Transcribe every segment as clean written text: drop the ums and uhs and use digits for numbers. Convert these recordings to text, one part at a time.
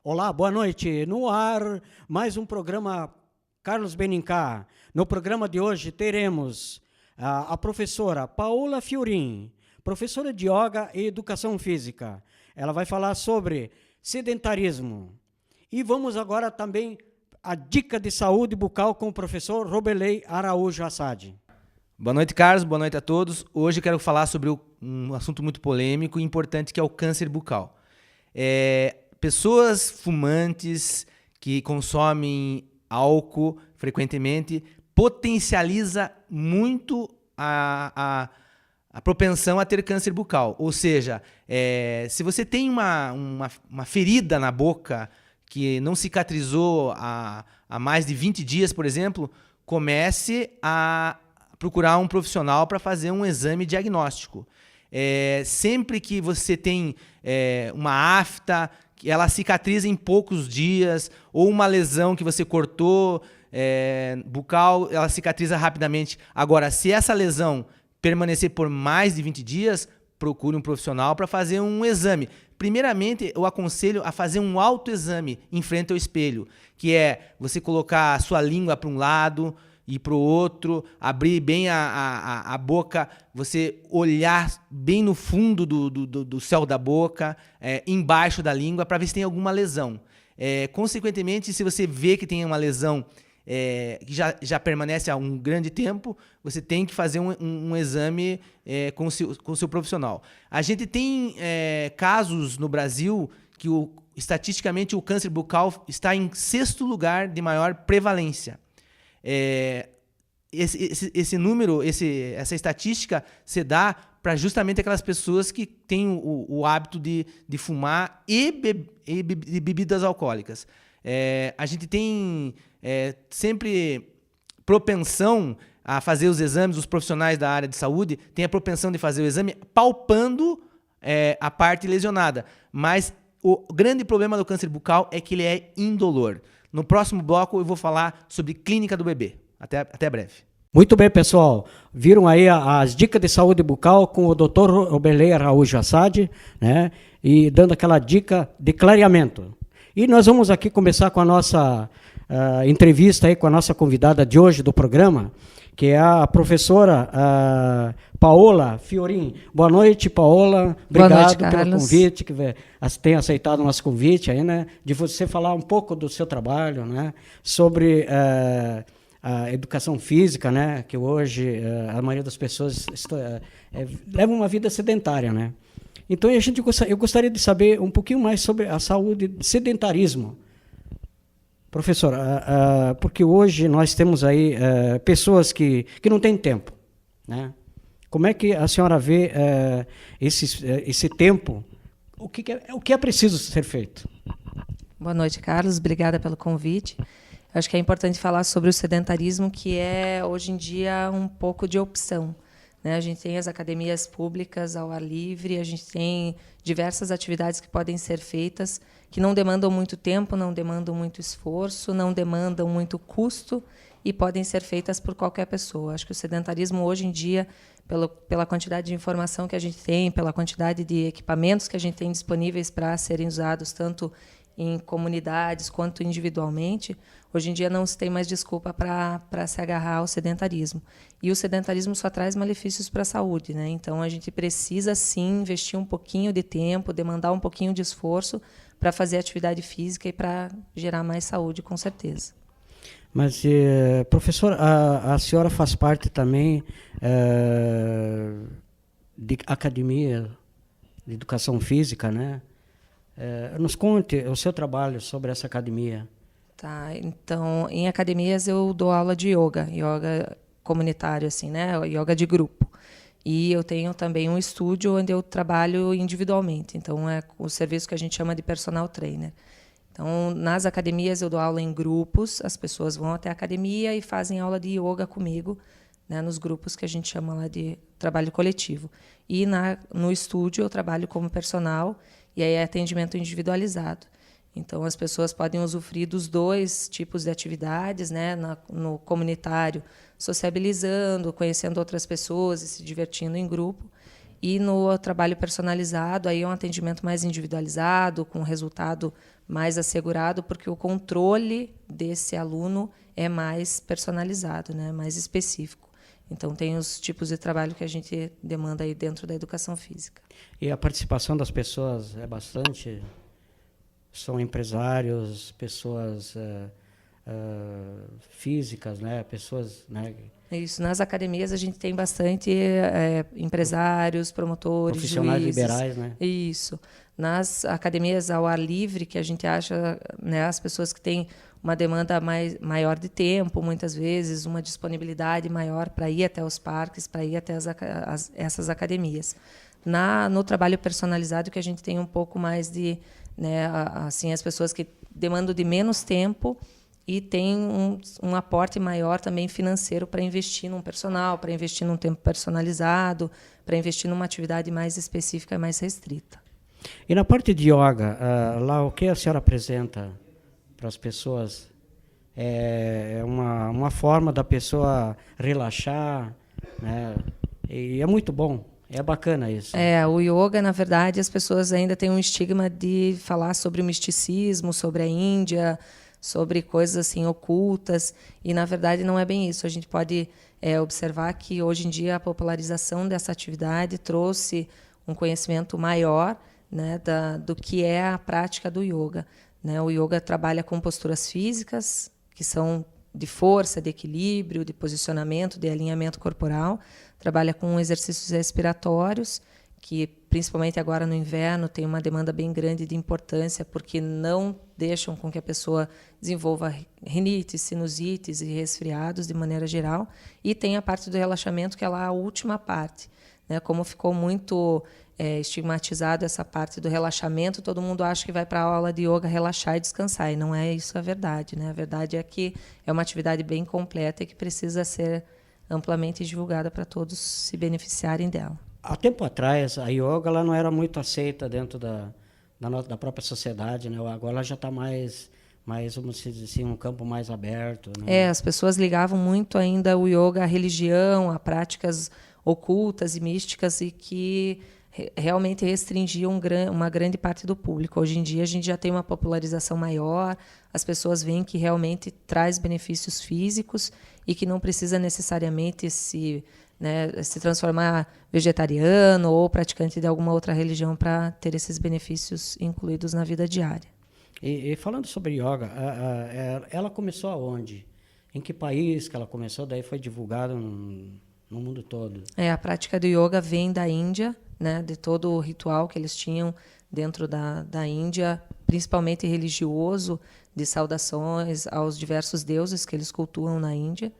Olá, boa noite. No ar, mais um programa Carlos Benincá. No programa de hoje teremos a professora Paola Fiorin, professora de Yoga e Educação Física. Ela vai falar sobre sedentarismo. E vamos agora também a dica de saúde bucal com o professor Roberley Araújo Assad. Boa noite, Carlos. Boa noite a todos. Hoje eu quero falar sobre um assunto muito polêmico e importante, que é o câncer bucal. Pessoas fumantes que consomem álcool frequentemente potencializa muito a propensão a ter câncer bucal. Ou seja, se você tem uma ferida na boca que não cicatrizou há mais de 20 dias, por exemplo, comece a procurar um profissional para fazer um exame diagnóstico. Sempre que você tem uma afta, ela cicatriza em poucos dias, ou uma lesão que você cortou bucal, ela cicatriza rapidamente. Agora, se essa lesão permanecer por mais de 20 dias, procure um profissional para fazer um exame. Primeiramente, eu aconselho a fazer um autoexame em frente ao espelho, que é você colocar a sua língua para um lado e para o outro, abrir bem a boca, você olhar bem no fundo do céu da boca, embaixo da língua, para ver se tem alguma lesão. Consequentemente, se você vê que tem uma lesão que já permanece há um grande tempo, você tem que fazer um exame com o seu profissional. A gente tem casos no Brasil que, estatisticamente, o câncer bucal está em 6º lugar de maior prevalência. Esse número, essa estatística se dá para justamente aquelas pessoas que têm o hábito de fumar e de bebidas alcoólicas. A gente tem sempre propensão a fazer os exames, os profissionais da área de saúde têm a propensão de fazer o exame palpando a parte lesionada. Mas o grande problema do câncer bucal é que ele é indolor. No próximo bloco eu vou falar sobre clínica do bebê. Até breve. Muito bem, pessoal. Viram aí as dicas de saúde bucal com o Dr. Roberley Araújo Assad, né? E dando aquela dica de clareamento. E nós vamos aqui começar com a nossa entrevista aí com a nossa convidada de hoje do programa, que é a professora Paola Fiorin. Boa noite, Paola. Obrigado pelo convite, que tem aceitado o nosso convite aí, né? De você falar um pouco do seu trabalho, né? Sobre a educação física, né? Que hoje a maioria das pessoas levam uma vida sedentária, né? Então eu gostaria de saber um pouquinho mais sobre a saúde, sedentarismo. Professora, porque hoje nós temos aí pessoas que não têm tempo, né? Como é que a senhora vê esse tempo? O que é preciso ser feito? Boa noite, Carlos. Obrigada pelo convite. Acho que é importante falar sobre o sedentarismo, que é, hoje em dia, um pouco de opção, né? A gente tem as academias públicas ao ar livre, a gente tem diversas atividades que podem ser feitas, que não demandam muito tempo, não demandam muito esforço, não demandam muito custo e podem ser feitas por qualquer pessoa. Acho que o sedentarismo, hoje em dia, pela quantidade de informação que a gente tem, pela quantidade de equipamentos que a gente tem disponíveis para serem usados, tanto em comunidades quanto individualmente, hoje em dia não se tem mais desculpa para se agarrar ao sedentarismo. E o sedentarismo só traz malefícios para a saúde, né? Então, a gente precisa, sim, investir um pouquinho de tempo, demandar um pouquinho de esforço para fazer atividade física e para gerar mais saúde, com certeza. Mas, professora, a senhora faz parte também de academia de educação física, né? Nos conte o seu trabalho sobre essa academia. Tá, então, em academias eu dou aula de yoga comunitário, assim, né? Yoga de grupo. E eu tenho também um estúdio onde eu trabalho individualmente. Então, é o serviço que a gente chama de personal trainer. Então, nas academias eu dou aula em grupos, as pessoas vão até a academia e fazem aula de yoga comigo, né, nos grupos que a gente chama lá de trabalho coletivo. E no estúdio eu trabalho como personal, e aí é atendimento individualizado. Então, as pessoas podem usufruir dos dois tipos de atividades, né, no comunitário, sociabilizando, conhecendo outras pessoas e se divertindo em grupo. E no trabalho personalizado, aí é um atendimento mais individualizado, com resultado mais assegurado, porque o controle desse aluno é mais personalizado, né? Mais específico. Então, tem os tipos de trabalho que a gente demanda aí dentro da educação física. E a participação das pessoas é bastante? São empresários, pessoas físicas, né? Pessoas, né? Isso. Nas academias, a gente tem bastante empresários, promotores, profissionais juízes. liberais, né? Isso. Nas academias ao ar livre, que a gente acha, né, as pessoas que têm uma demanda maior de tempo, muitas vezes, uma disponibilidade maior para ir até os parques, para ir até essas academias. No trabalho personalizado, que a gente tem um pouco mais de, né, assim, as pessoas que demandam de menos tempo e tem um aporte maior também financeiro para investir num personal, para investir num tempo personalizado, para investir numa atividade mais específica e mais restrita. E na parte de yoga, lá o que a senhora apresenta para as pessoas? É uma forma da pessoa relaxar, né? E é muito bom, é bacana isso. O yoga, na verdade, as pessoas ainda têm um estigma de falar sobre o misticismo, sobre a Índia, sobre coisas assim ocultas, e na verdade não é bem isso. A gente pode observar que hoje em dia a popularização dessa atividade trouxe um conhecimento maior, né, do que é a prática do yoga, né? O yoga trabalha com posturas físicas, que são de força, de equilíbrio, de posicionamento, de alinhamento corporal, trabalha com exercícios respiratórios, que principalmente agora no inverno tem uma demanda bem grande de importância, porque não deixam com que a pessoa desenvolva rinite, sinusites e resfriados de maneira geral. E tem a parte do relaxamento, que é lá a última parte, né? Como ficou muito estigmatizado essa parte do relaxamento, todo mundo acha que vai para a aula de yoga relaxar e descansar, e não é isso a verdade, né? A verdade é que é uma atividade bem completa e que precisa ser amplamente divulgada para todos se beneficiarem dela. Há tempo atrás, a yoga ela não era muito aceita dentro da própria sociedade, né? Agora ela já está mais, vamos dizer assim, um campo mais aberto, né? As pessoas ligavam muito ainda o yoga à religião, a práticas ocultas e místicas, e que realmente restringiam uma grande parte do público. Hoje em dia, a gente já tem uma popularização maior, as pessoas veem que realmente traz benefícios físicos e que não precisa necessariamente se transformar vegetariano ou praticante de alguma outra religião para ter esses benefícios incluídos na vida diária. E falando sobre yoga, ela começou aonde? Em que país que ela começou? Daí foi divulgado no mundo todo? A prática do yoga vem da Índia, né, de todo o ritual que eles tinham dentro da Índia, principalmente religioso, de saudações aos diversos deuses que eles cultuam na Índia.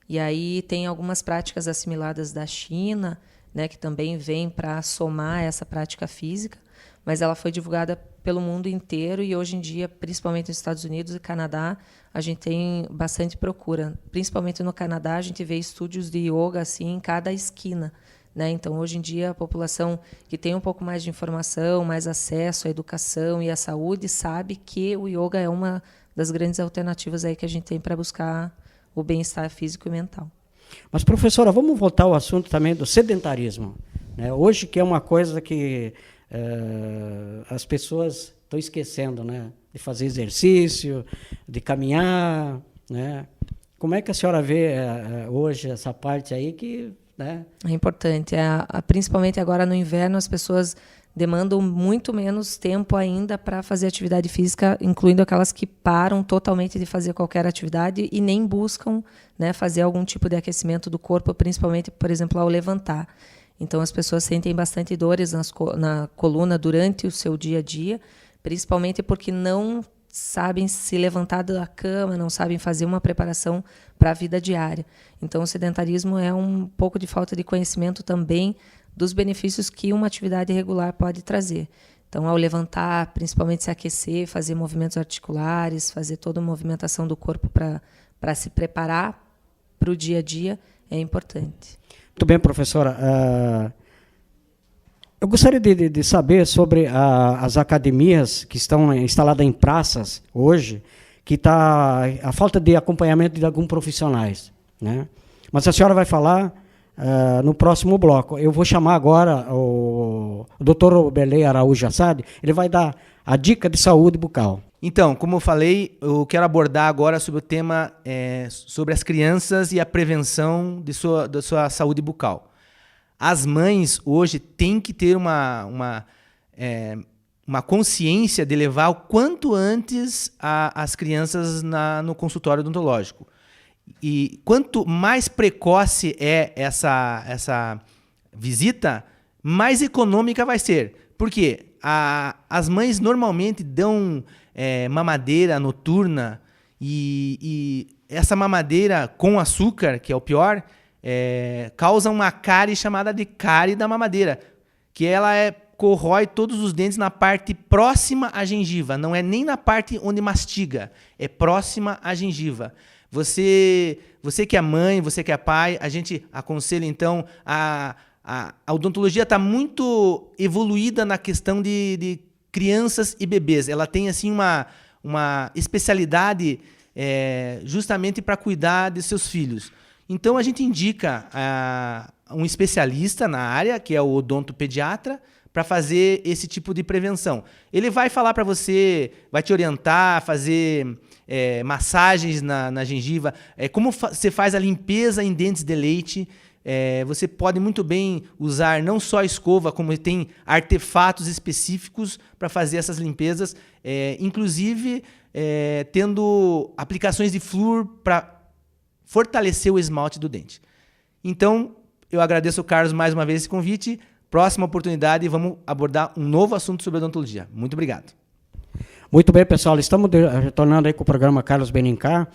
E aí tem algumas práticas assimiladas da China, né, que também vêm para somar essa prática física, mas ela foi divulgada pelo mundo inteiro e hoje em dia, principalmente nos Estados Unidos e Canadá, a gente tem bastante procura. Principalmente no Canadá, a gente vê estúdios de yoga assim em cada esquina, né? Então, hoje em dia, a população que tem um pouco mais de informação, mais acesso à educação e à saúde, sabe que o yoga é uma das grandes alternativas aí que a gente tem para buscar o bem-estar físico e mental. Mas, professora, vamos voltar ao assunto também do sedentarismo, né? Hoje, que é uma coisa que as pessoas estão esquecendo, né? De fazer exercício, de caminhar, né? Como é que a senhora vê hoje essa parte aí que... né? É importante. Principalmente agora no inverno, as pessoas demandam muito menos tempo ainda para fazer atividade física, incluindo aquelas que param totalmente de fazer qualquer atividade e nem buscam, né, fazer algum tipo de aquecimento do corpo, principalmente, por exemplo, ao levantar. Então, as pessoas sentem bastante dores na coluna durante o seu dia a dia, principalmente porque não sabem se levantar da cama, não sabem fazer uma preparação para a vida diária. Então, o sedentarismo é um pouco de falta de conhecimento também dos benefícios que uma atividade regular pode trazer. Então, ao levantar, principalmente se aquecer, fazer movimentos articulares, fazer toda a movimentação do corpo para se preparar para o dia a dia é importante. Muito bem, professora. Eu gostaria de saber sobre as academias que estão instaladas em praças hoje, que está a falta de acompanhamento de alguns profissionais, né? Mas a senhora vai falar no próximo bloco. Eu vou chamar agora o Dr. Oberley Araújo Assad, ele vai dar a dica de saúde bucal. Então, como eu falei, eu quero abordar agora sobre o tema sobre as crianças e a prevenção da sua saúde bucal. As mães hoje têm que ter uma consciência de levar o quanto antes as crianças no consultório odontológico. E quanto mais precoce é essa visita, mais econômica vai ser. Por quê? As mães normalmente dão mamadeira noturna e essa mamadeira com açúcar, que é o pior, causa uma cárie chamada de cárie da mamadeira, que ela corrói todos os dentes na parte próxima à gengiva, não é nem na parte onde mastiga, é próxima à gengiva. Você que é mãe, você que é pai, a gente aconselha então a odontologia está muito evoluída na questão de crianças e bebês. Ela tem assim uma especialidade justamente para cuidar de seus filhos. Então a gente indica um especialista na área, que é o odontopediatra, para fazer esse tipo de prevenção. Ele vai falar para você, vai te orientar, fazer massagens na gengiva, como você faz a limpeza em dentes de leite. Você pode muito bem usar não só a escova, como tem artefatos específicos para fazer essas limpezas, inclusive tendo aplicações de flúor para fortalecer o esmalte do dente. Então, eu agradeço ao Carlos mais uma vez esse convite. Próxima oportunidade, vamos abordar um novo assunto sobre odontologia. Muito obrigado. Muito bem, pessoal. Estamos retornando aí com o programa Carlos Benincar,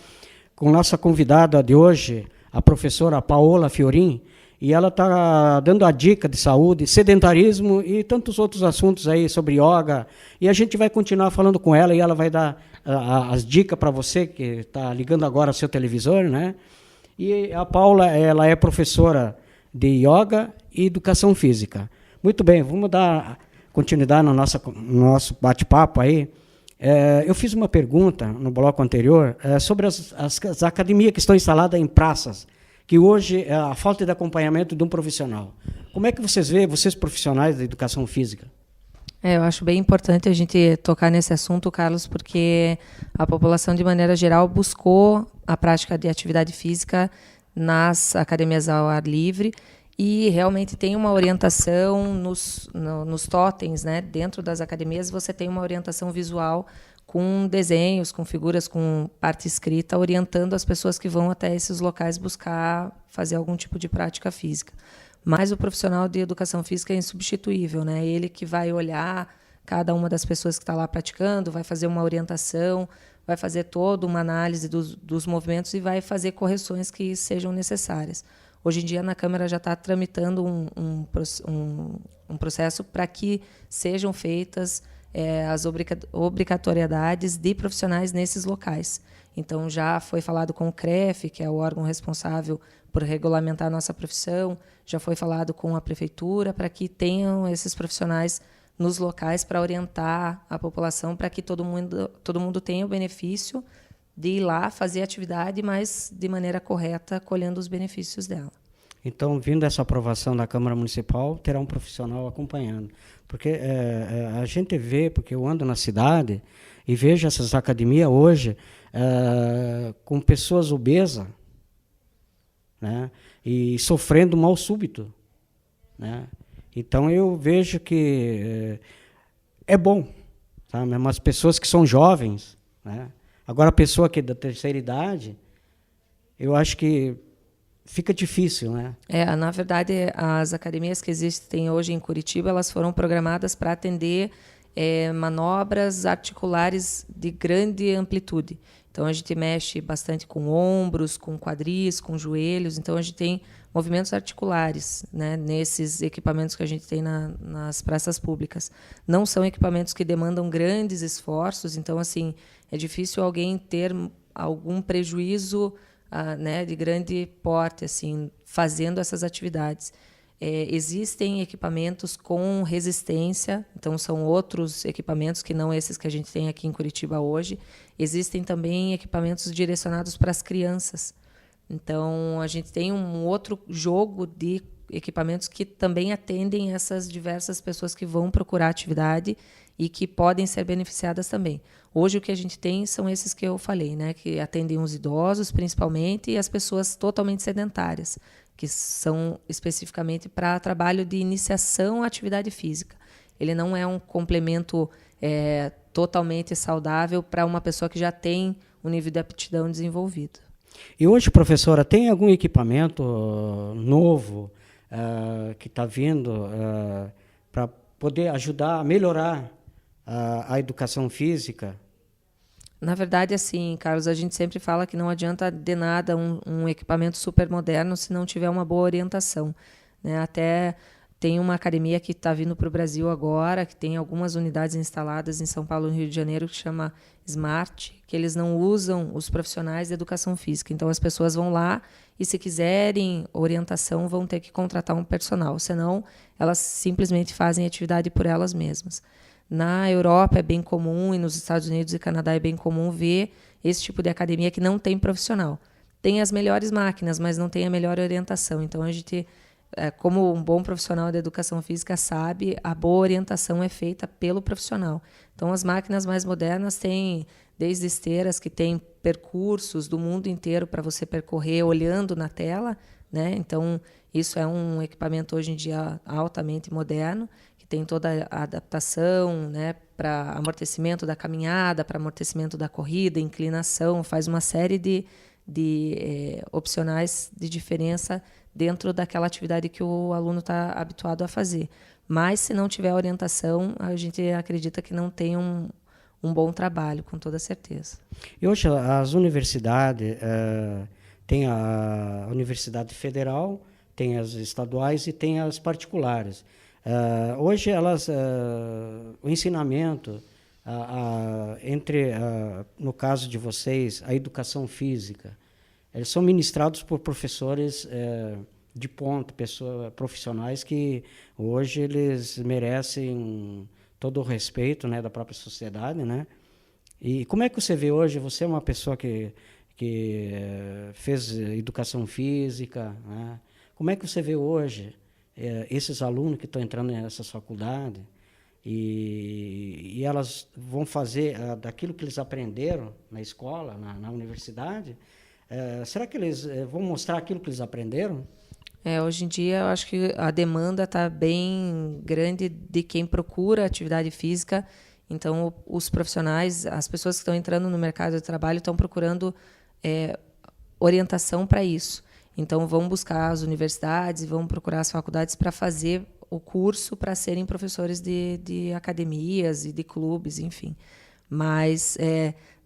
com nossa convidada de hoje, a professora Paola Fiorin, e ela está dando a dica de saúde, sedentarismo e tantos outros assuntos aí sobre yoga. E a gente vai continuar falando com ela e ela vai dar as dicas para você que está ligando agora ao seu televisor, né? E a Paula, ela é professora de yoga e educação física. Muito bem, vamos dar continuidade no nosso bate-papo aí. Eu fiz uma pergunta no bloco anterior sobre as academias que estão instaladas em praças, que hoje é a falta de acompanhamento de um profissional. Como é que vocês veem, vocês profissionais da educação física? Eu acho bem importante a gente tocar nesse assunto, Carlos, porque a população, de maneira geral, buscou a prática de atividade física nas academias ao ar livre e realmente tem uma orientação nos totens, né? Dentro das academias você tem uma orientação visual com desenhos, com figuras, com parte escrita, orientando as pessoas que vão até esses locais buscar fazer algum tipo de prática física. Mas o profissional de educação física é insubstituível, né? Ele que vai olhar cada uma das pessoas que está lá praticando, vai fazer uma orientação, vai fazer toda uma análise dos movimentos e vai fazer correções que sejam necessárias. Hoje em dia, na Câmara já está tramitando um processo para que sejam feitas as obrigatoriedades de profissionais nesses locais. Então, já foi falado com o CREF, que é o órgão responsável por regulamentar a nossa profissão, já foi falado com a Prefeitura para que tenham esses profissionais nos locais para orientar a população, para que todo mundo tenha o benefício de ir lá fazer atividade, mas de maneira correta, colhendo os benefícios dela. Então, vindo essa aprovação da Câmara Municipal, terá um profissional acompanhando. Porque a gente vê, porque eu ando na cidade e vejo essas academias hoje com pessoas obesas, né, e sofrendo mal súbito, né? Então, eu vejo que é bom, tá? Mas pessoas que são jovens, né? Agora, a pessoa que é da terceira idade, eu acho que fica difícil, né? Na verdade, as academias que existem hoje em Curitiba, elas foram programadas para atender manobras articulares de grande amplitude. Então, a gente mexe bastante com ombros, com quadris, com joelhos. Então, a gente tem movimentos articulares, né, nesses equipamentos que a gente tem nas praças públicas. Não são equipamentos que demandam grandes esforços. Então, assim, é difícil alguém ter algum prejuízo né, de grande porte, assim, fazendo essas atividades. Existem equipamentos com resistência, então são outros equipamentos que não esses que a gente tem aqui em Curitiba hoje. Existem também equipamentos direcionados para as crianças. Então, a gente tem um outro jogo de equipamentos que também atendem essas diversas pessoas que vão procurar atividade e que podem ser beneficiadas também. Hoje, o que a gente tem são esses que eu falei, né, que atendem os idosos, principalmente, e as pessoas totalmente sedentárias, que são especificamente para trabalho de iniciação à atividade física. Ele não é um complemento totalmente saudável para uma pessoa que já tem um nível de aptidão desenvolvido. E hoje, professora, tem algum equipamento novo que está vindo para poder ajudar a melhorar a educação física? Na verdade, assim, Carlos, a gente sempre fala que não adianta de nada um equipamento super moderno se não tiver uma boa orientação, né? Até tem uma academia que está vindo para o Brasil agora, que tem algumas unidades instaladas em São Paulo e no Rio de Janeiro, que chama Smart, que eles não usam os profissionais de educação física. Então, as pessoas vão lá e, se quiserem orientação, vão ter que contratar um personal. Senão, elas simplesmente fazem atividade por elas mesmas. Na Europa é bem comum, e nos Estados Unidos e Canadá é bem comum ver esse tipo de academia que não tem profissional. Tem as melhores máquinas, mas não tem a melhor orientação. Então, a gente, como um bom profissional da educação física sabe, a boa orientação é feita pelo profissional. Então, as máquinas mais modernas têm desde esteiras que têm percursos do mundo inteiro para você percorrer olhando na tela, né? Então, isso é um equipamento hoje em dia altamente moderno, que tem toda a adaptação, né, para amortecimento da caminhada, para amortecimento da corrida, inclinação, faz uma série de opcionais de diferença dentro daquela atividade que o aluno está habituado a fazer. Mas, se não tiver orientação, a gente acredita que não tem um bom trabalho, com toda certeza. E hoje as universidades, tem a Universidade Federal, tem as estaduais e tem as particulares. Hoje, o ensinamento, no caso de vocês, a educação física, eles são ministrados por professores de ponta, profissionais que hoje eles merecem todo o respeito, né, da própria sociedade, né? E como é que você vê hoje? Você é uma pessoa que fez educação física, né? Como é que você vê hoje esses alunos que estão entrando nessas faculdades e elas vão fazer daquilo que eles aprenderam na escola, na universidade? Será que eles vão mostrar aquilo que eles aprenderam? Hoje em dia, eu acho que a demanda está bem grande de quem procura atividade física. Então, os profissionais, as pessoas que estão entrando no mercado de trabalho estão procurando orientação para isso. Então, vão buscar as universidades, vão procurar as faculdades para fazer o curso para serem professores de academias e de clubes, enfim. Mas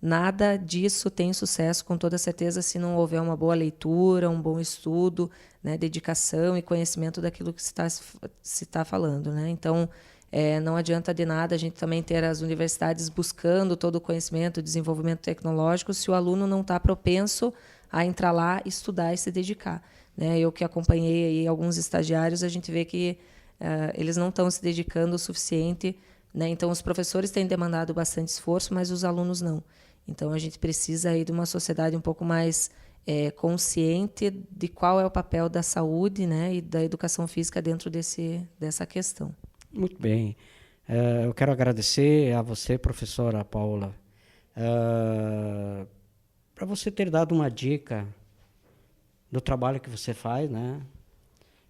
nada disso tem sucesso, com toda certeza, se não houver uma boa leitura, um bom estudo, né, dedicação e conhecimento daquilo que se está falando, né? Então, não adianta de nada a gente também ter as universidades buscando todo o conhecimento, desenvolvimento tecnológico, se o aluno não está propenso a entrar lá, estudar e se dedicar, né? Eu que acompanhei aí alguns estagiários, a gente vê que eles não estão se dedicando o suficiente, né? Então, os professores têm demandado bastante esforço, mas os alunos não. Então, a gente precisa aí de uma sociedade um pouco mais consciente de qual é o papel da saúde, né, e da educação física dentro dessa questão. Muito bem. Eu quero agradecer a você, professora Paula, para você ter dado uma dica do trabalho que você faz, né?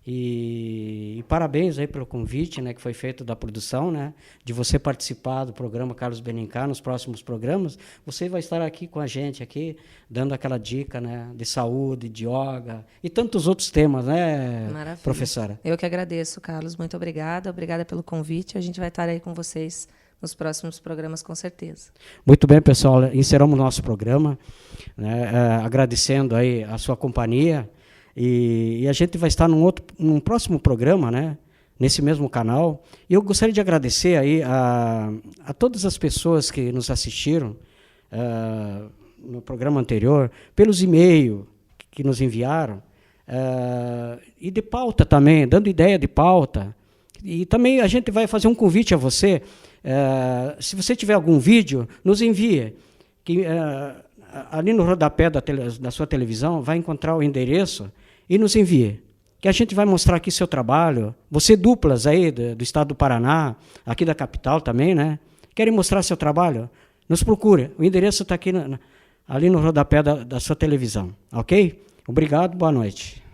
E parabéns aí pelo convite, né, que foi feito da produção, né, de você participar do programa Carlos Benincá nos próximos programas. Você vai estar aqui com a gente, aqui, dando aquela dica, né, de saúde, de yoga e tantos outros temas, né, Maravilha. Professora? Eu que agradeço, Carlos. Muito obrigada. Obrigada pelo convite. A gente vai estar aí com vocês nos próximos programas, com certeza. Muito bem, pessoal. Encerramos o nosso programa, né, agradecendo aí a sua companhia. E a gente vai estar num próximo programa, né, nesse mesmo canal. E eu gostaria de agradecer aí a todas as pessoas que nos assistiram no programa anterior, pelos e-mails que nos enviaram, e de pauta também, dando ideia de pauta. E também a gente vai fazer um convite a você. Se você tiver algum vídeo, nos envie. ali no rodapé da sua televisão, vai encontrar o endereço e nos envie. Que a gente vai mostrar aqui seu trabalho. Você duplas aí do estado do Paraná, aqui da capital também, né? Querem mostrar seu trabalho? Nos procure. O endereço está aqui ali no rodapé da sua televisão. Ok? Obrigado, boa noite.